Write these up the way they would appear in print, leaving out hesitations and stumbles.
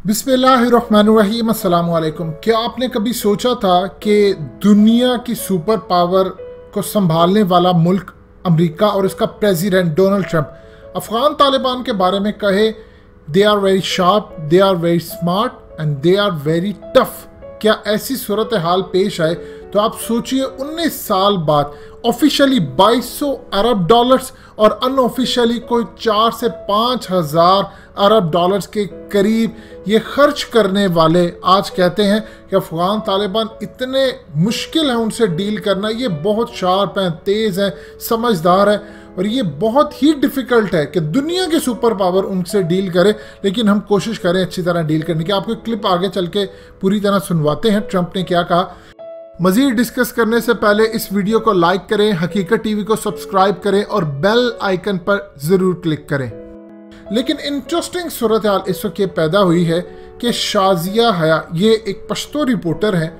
बिस्मिल्लाहिर्रहमानिर्रहीम, अस्सलाम वालेकुम। क्या आपने कभी सोचा था कि दुनिया की सुपर पावर को संभालने वाला मुल्क अमेरिका और इसका president Donald Trump Afghan Taliban के बारे में कहे they are very sharp, they are very smart and they are very tough. क्या ऐसी सूरत हाल पेश आए तो आप सोचिए 19 साल बाद ऑफिशियली 2200 अरब डॉलर्स और अनऑफिशियली कोई 4 से 5,000 अरब डॉलर्स के करीब ये खर्च करने वाले आज कहते हैं कि अफ़गान तालिबान इतने मुश्किल है उनसे डील करना। ये बहुत शार्प हैं, तेज़ हैं, समझदार है और ये बहुत ही डिफ़िकल्ट है कि दुनिया के सुपर पावर उनसे डील करे, लेकिन हम कोशिश करें अच्छी तरह डील करने की। आपको क्लिप आगे चल के पूरी तरह सुनवाते हैं ट्रंप ने क्या कहा। मज़ीद डिस्कस करने से पहले इस वीडियो को लाइक करें, हकीकत टीवी को सब्सक्राइब करें और बेल आइकन पर ज़रूर क्लिक करें। लेकिन इंटरेस्टिंग सूरत हाल इस वक्त ये पैदा हुई है कि शाजिया हया, ये एक पश्तो रिपोर्टर हैं,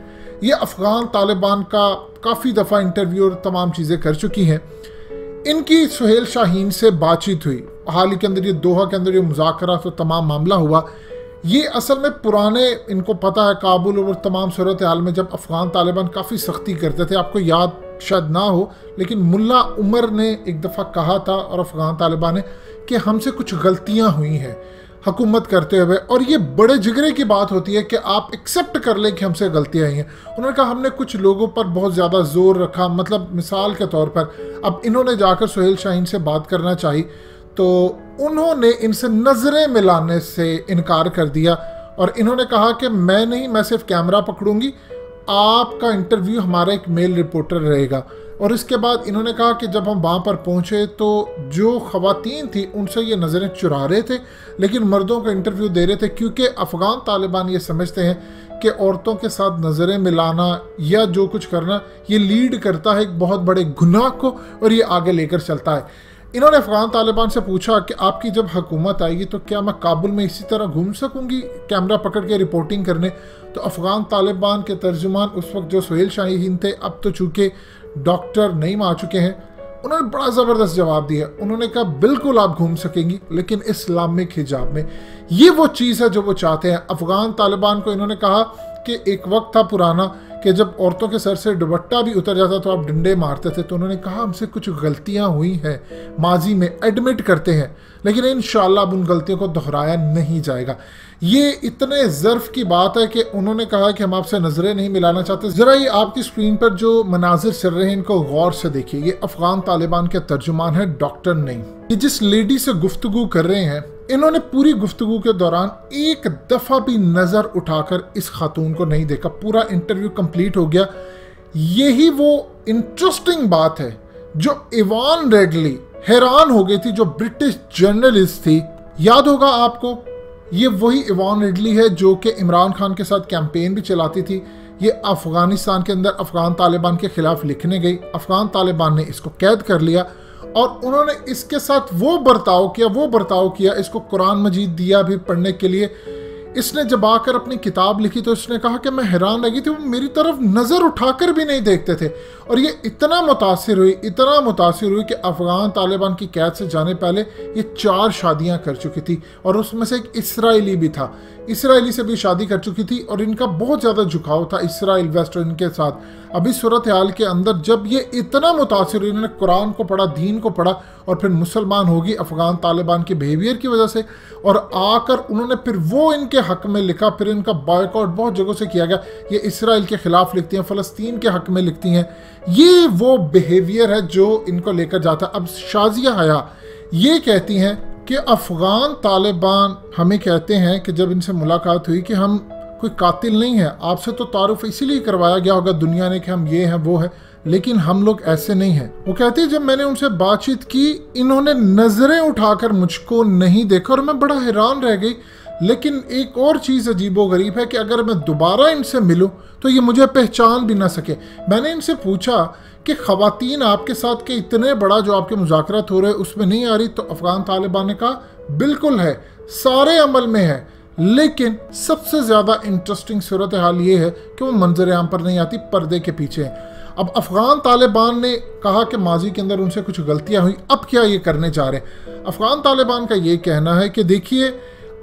ये अफ़गान तालिबान का काफ़ी दफ़ा इंटरव्यू और तमाम चीज़ें कर चुकी हैं। इनकी सुहेल शाहीन से बातचीत हुई हाल ही के अंदर, ये दोहा के अंदर ये मुज़ाकरा तो तमाम मामला हुआ। ये असल में पुराने, इनको पता है काबुल और तमाम सूरत हाल में जब अफ़गान तालिबान काफ़ी सख्ती करते थे, आपको याद शायद ना हो लेकिन मुल्ला उमर ने एक दफ़ा कहा था और अफ़गान तालिबान ने कि हमसे कुछ गलतियां हुई हैं हुकूमत करते हुए, और ये बड़े जिगरे की बात होती है कि आप एक्सेप्ट कर लें कि हमसे गलतियां आई हैं। उन्होंने कहा हमने कुछ लोगों पर बहुत ज़्यादा ज़ोर रखा, मतलब मिसाल के तौर पर अब इन्होंने जाकर सुहेल शाहीन से बात करना चाहिए तो उन्होंने इनसे नज़रें मिलाने से इनकार कर दिया और इन्होंने कहा कि मैं नहीं, मैं सिर्फ कैमरा पकड़ूंगी, आपका इंटरव्यू हमारा एक मेल रिपोर्टर रहेगा। और इसके बाद इन्होंने कहा कि जब हम वहाँ पर पहुँचे तो जो ख़वातीन थी उनसे ये नज़रें चुरा रहे थे लेकिन मर्दों का इंटरव्यू दे रहे थे, क्योंकि अफ़गान तालिबान ये समझते हैं कि औरतों के साथ नज़रें मिलाना या जो कुछ करना ये लीड करता है एक बहुत बड़े गुनाह को और ये आगे लेकर चलता है। इन्होंने अफ़गान तालिबान से पूछा कि आपकी जब हुकूमत आएगी तो क्या मैं काबुल में इसी तरह घूम सकूंगी कैमरा पकड़ के रिपोर्टिंग करने। तो अफ़गान तालिबान के तर्जुमान उस वक्त जो सुहेल शाहीन थे, अब तो चूँकि डॉक्टर नईम आ चुके हैं, उन्होंने बड़ा ज़बरदस्त जवाब दिया। उन्होंने कहा बिल्कुल आप घूम सकेंगी लेकिन इस्लामिक हिजाब में। ये वो चीज़ है जो वो चाहते हैं। अफ़गान तालिबान को इन्होंने कहा कि एक वक्त था पुराना कि जब औरतों के सर से दुपट्टा भी उतर जाता तो आप डंडे मारते थे। तो उन्होंने कहा हमसे कुछ गलतियां हुई हैं माजी में, एडमिट करते हैं, लेकिन इंशाअल्लाह अब उन गलतियों को दोहराया नहीं जाएगा। ये इतने ज़र्फ की बात है कि उन्होंने कहा कि हम आपसे नज़रें नहीं मिलाना चाहते। ज़रा ये आपकी स्क्रीन पर जो मनाजिर चल रहे हैं इनको गौर से देखिए। ये अफ़गान तालिबान के तर्जुमान है डॉक्टर नईम। ये जिस लेडी से गुफ्तगू कर रहे हैं, इन्होंने पूरी गुफ्तगू के दौरान एक दफ़ा भी नज़र उठाकर इस खातून को नहीं देखा। पूरा इंटरव्यू कंप्लीट हो गया। यही वो इंटरेस्टिंग बात है जो इवान रेडली हैरान हो गई थी, जो ब्रिटिश जर्नलिस्ट थी। याद होगा आपको, ये वही इवान रेडली है जो कि इमरान खान के साथ कैंपेन भी चलाती थी। ये अफ़गानिस्तान के अंदर अफ़गान तालिबान के ख़िलाफ़ लिखने गई, अफ़गान तालिबान ने इसको कैद कर लिया और उन्होंने इसके साथ वो बर्ताव किया, इसको कुरान मजीद दिया भी पढ़ने के लिए। इसने जब आकर अपनी किताब लिखी तो इसने कहा कि मैं हैरान रह गई थी, वो मेरी तरफ नज़र उठाकर भी नहीं देखते थे। और ये इतना मुतासिर हुई कि अफ़गान तालिबान की कैद से जाने पहले ये 4 शादियां कर चुकी थी और उसमें से एक इसराइली भी था, इसराइली से भी शादी कर चुकी थी और इनका बहुत ज़्यादा झुकाव था इसराइल वेस्टर्न के साथ। अभी सूरत हाल के अंदर जब ये इतना मुतासिर हुई, इन्होंने कुरान को पढ़ा, दीन को पढ़ा और फिर मुसलमान होगी अफ़गान तालिबान के बिहेवियर की वजह से, और आकर उन्होंने फिर वो इनके हक में लिखा, फिर इनका बॉयकॉट बहुत जगहों से किया गया। ये इसराइल के ख़िलाफ़ लिखती हैं, फ़लस्तीन के हक में लिखती हैं। ये वो बिहेवियर है जो इनको लेकर जाता है। अब शाजिया हया ये कहती हैं कि अफ़गान तालिबान हमें कहते हैं कि जब इनसे मुलाकात हुई कि हम कोई कातिल नहीं है, आपसे तो तारुफ इसीलिए करवाया गया होगा दुनिया ने कि हम ये हैं वो है, लेकिन हम लोग ऐसे नहीं हैं। वो कहती है जब मैंने उनसे बातचीत की इन्होंने नज़रें उठाकर मुझको नहीं देखा और मैं बड़ा हैरान रह गई। लेकिन एक और चीज़ अजीबोगरीब है कि अगर मैं दोबारा इनसे मिलूं तो ये मुझे पहचान भी ना सके। मैंने इनसे पूछा कि ख़वातीन आपके साथ के इतने बड़ा जो आपके मुज़ाकरात हो रहे उसमें नहीं आ रही, तो अफ़गान तालिबान ने कहा बिल्कुल है, सारे अमल में है, लेकिन सबसे ज़्यादा इंटरेस्टिंग सूरत हाल ये है कि वो मंजर आम पर नहीं आती, पर्दे के पीछे है। अब अफ़गान तालिबान ने कहा कि माजी के अंदर उनसे कुछ गलतियां हुई, अब क्या ये करने जा रहे हैं। अफ़गान तालिबान का ये कहना है कि देखिए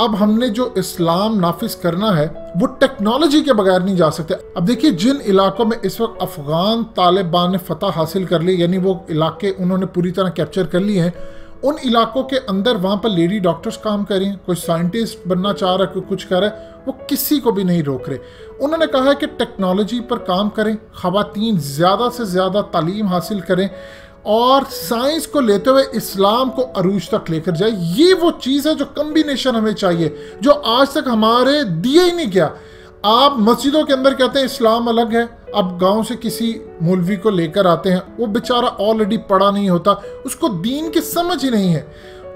अब हमने जो इस्लाम नाफिज करना है वो टेक्नोलॉजी के बगैर नहीं जा सकते। अब देखिए, जिन इलाकों में इस वक्त अफगान तालिबान ने फतह हासिल कर ली, यानी वो इलाके उन्होंने पूरी तरह कैप्चर कर लिए हैं, उन इलाकों के अंदर वहाँ पर लेडी डॉक्टर्स काम कर रही हैं, कोई साइंटिस्ट बनना चाह रहा है, कोई कुछ कर रहा है, वो किसी को भी नहीं रोक रहे। उन्होंने कहा है कि टेक्नोलॉजी पर काम करें, ख़वातीन ज़्यादा से ज़्यादा तालीम हासिल करें और साइंस को लेते हुए इस्लाम को अरूज तक लेकर जाए। ये वो चीज़ है जो कम्बिनेशन हमें चाहिए, जो आज तक हमारे दिए ही नहीं गया। आप मस्जिदों के अंदर कहते हैं इस्लाम अलग है, अब गांव से किसी मौलवी को लेकर आते हैं, वो बेचारा ऑलरेडी पढ़ा नहीं होता, उसको दीन की समझ ही नहीं है,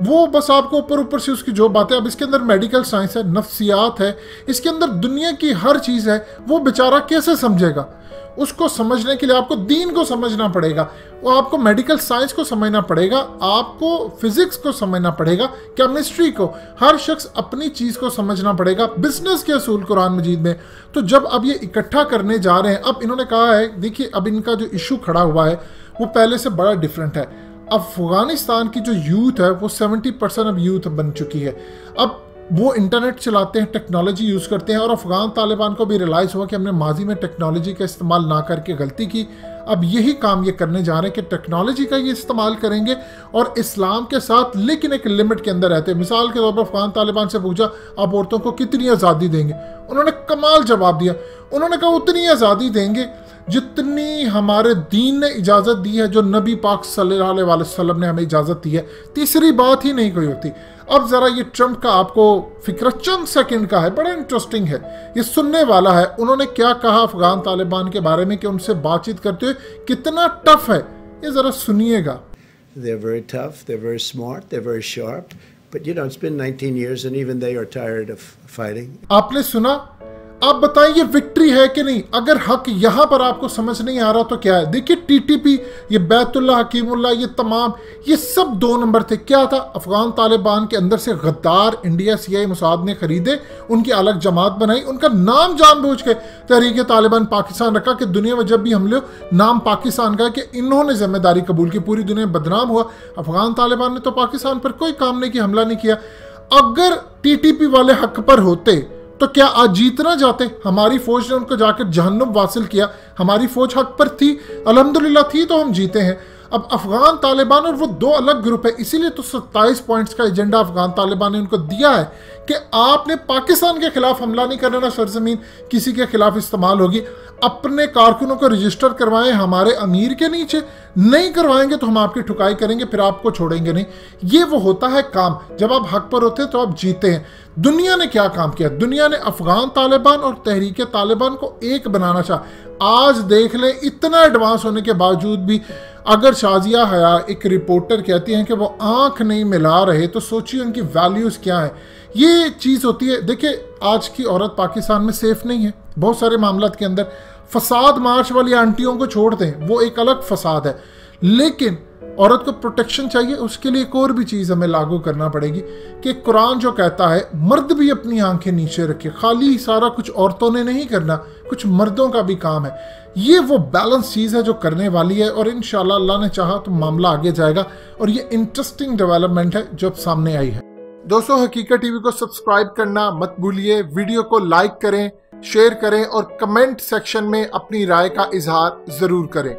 वो बस आपको ऊपर ऊपर से उसकी जो बातें। अब इसके अंदर मेडिकल साइंस है, नफ्सियात है, इसके अंदर दुनिया की हर चीज़ है, वो बेचारा कैसे समझेगा? उसको समझने के लिए आपको दीन को समझना पड़ेगा, वो आपको मेडिकल साइंस को समझना पड़ेगा, आपको फिजिक्स को समझना पड़ेगा, केमिस्ट्री को, हर शख्स अपनी चीज़ को समझना पड़ेगा, बिजनेस के असूल कुरान मजीद में। तो जब अब ये इकट्ठा करने जा रहे हैं, अब इन्होंने कहा है, देखिए अब इनका जो इशू खड़ा हुआ है वो पहले से बड़ा डिफरेंट है। अफगानिस्तान की जो यूथ है वो 70% अब यूथ बन चुकी है। अब वो इंटरनेट चलाते हैं, टेक्नोलॉजी यूज़ करते हैं, और अफगान तालिबान को भी रियलाइज़ हुआ कि हमने माजी में टेक्नोलॉजी का इस्तेमाल ना करके गलती की। अब यही काम ये करने जा रहे हैं कि टेक्नोलॉजी का ये इस्तेमाल करेंगे और इस्लाम के साथ, लेकिन एक लिमिट के अंदर रहते हैं। मिसाल के तौर पर अफगान तालिबान से पूछा आप औरतों को कितनी आज़ादी देंगे, उन्होंने कमाल जवाब दिया। उन्होंने कहा उतनी आज़ादी देंगे जितनी हमारे दीन ने इजाज़त दी है, जो नबी पाक सल्लल्लाहु अलैहि वसल्लम ने हमें इजाज़त दी है। तीसरी बात ही नहीं कोई होती। अब ज़रा ये ट्रंप का आपको फिक्र चंद सेकंड का है, बड़ा इंटरेस्टिंग है, ये सुनने वाला है। उन्होंने क्या कहा अफगान तालिबान के बारे में कि उनसे बातचीत करते हुए कितना टफ है, ये ज़रा सुनिएगा। They're very tough, they're very smart, they're very sharp, but you know it's been 19 years and even they are tired of fighting. आपने सुना? आप बताएं ये विक्ट्री है कि नहीं? अगर हक यहाँ पर आपको समझ नहीं आ रहा तो क्या है? देखिए टीटीपी, ये बैतुल्ला हकीमुल्ला, ये तमाम, ये सब 2 नंबर थे। क्या था? अफगान तालिबान के अंदर से गद्दार इंडिया CIA मुसाद ने खरीदे, उनकी अलग जमात बनाई, उनका नाम जानबूझ के तहरीक तालिबान पाकिस्तान रखा कि दुनिया में जब भी हमले हो नाम पाकिस्तान का, कि इन्होंने जिम्मेदारी कबूल की, पूरी दुनिया बदनाम हुआ। अफगान तालिबान ने तो पाकिस्तान पर कोई काम नहीं किया, हमला नहीं किया। अगर टीटीपी वाले हक पर होते तो क्या आज जीत ना जाते? हमारी फौज ने उनको जाकर जहन्नुम वासिल किया, हमारी फौज हक पर थी, अल्हम्दुलिल्लाह थी, तो हम जीते हैं। अब अफगान तालिबान और वो 2 अलग ग्रुप है, इसीलिए तो 27 पॉइंट्स का एजेंडा अफगान तालिबान ने उनको दिया है कि आपने पाकिस्तान के खिलाफ हमला नहीं करना, ना सरजमीन किसी के खिलाफ इस्तेमाल होगी। अपने कारकुनों को रजिस्टर करवाएं हमारे अमीर के नीचे, नहीं करवाएंगे तो हम आपकी ठुकाई करेंगे, फिर आपको छोड़ेंगे नहीं। ये वो होता है काम, जब आप हक पर होते हैं तो आप जीते हैं। दुनिया ने क्या काम किया? दुनिया ने अफगान तालिबान और तहरीक तालिबान को एक बनाना चाहा। आज देख लें, इतना एडवांस होने के बावजूद भी अगर शाजिया हया, एक रिपोर्टर, कहती हैं कि वो आंख नहीं मिला रहे, तो सोचिए उनकी वैल्यूज़ क्या है। ये चीज़ होती है। देखिए आज की औरत पाकिस्तान में सेफ नहीं है, बहुत सारे मामलों के अंदर। फसाद मार्च वाली आंटियों को छोड़ दें, वो एक अलग फसाद है, लेकिन औरत को प्रोटेक्शन चाहिए, उसके लिए एक और भी चीज़ हमें लागू करना पड़ेगी कि कुरान जो कहता है मर्द भी अपनी आंखें नीचे रखे। खाली सारा कुछ औरतों ने नहीं करना, कुछ मर्दों का भी काम है। ये वो बैलेंस चीज़ है जो करने वाली है, और इंशाल्लाह अल्लाह ने चाहा तो मामला आगे जाएगा। और ये इंटरेस्टिंग डेवलपमेंट है जो सामने आई है। दोस्तों, हकीकत टीवी को सब्सक्राइब करना मत भूलिए, वीडियो को लाइक करें, शेयर करें और कमेंट सेक्शन में अपनी राय का इजहार ज़रूर करें।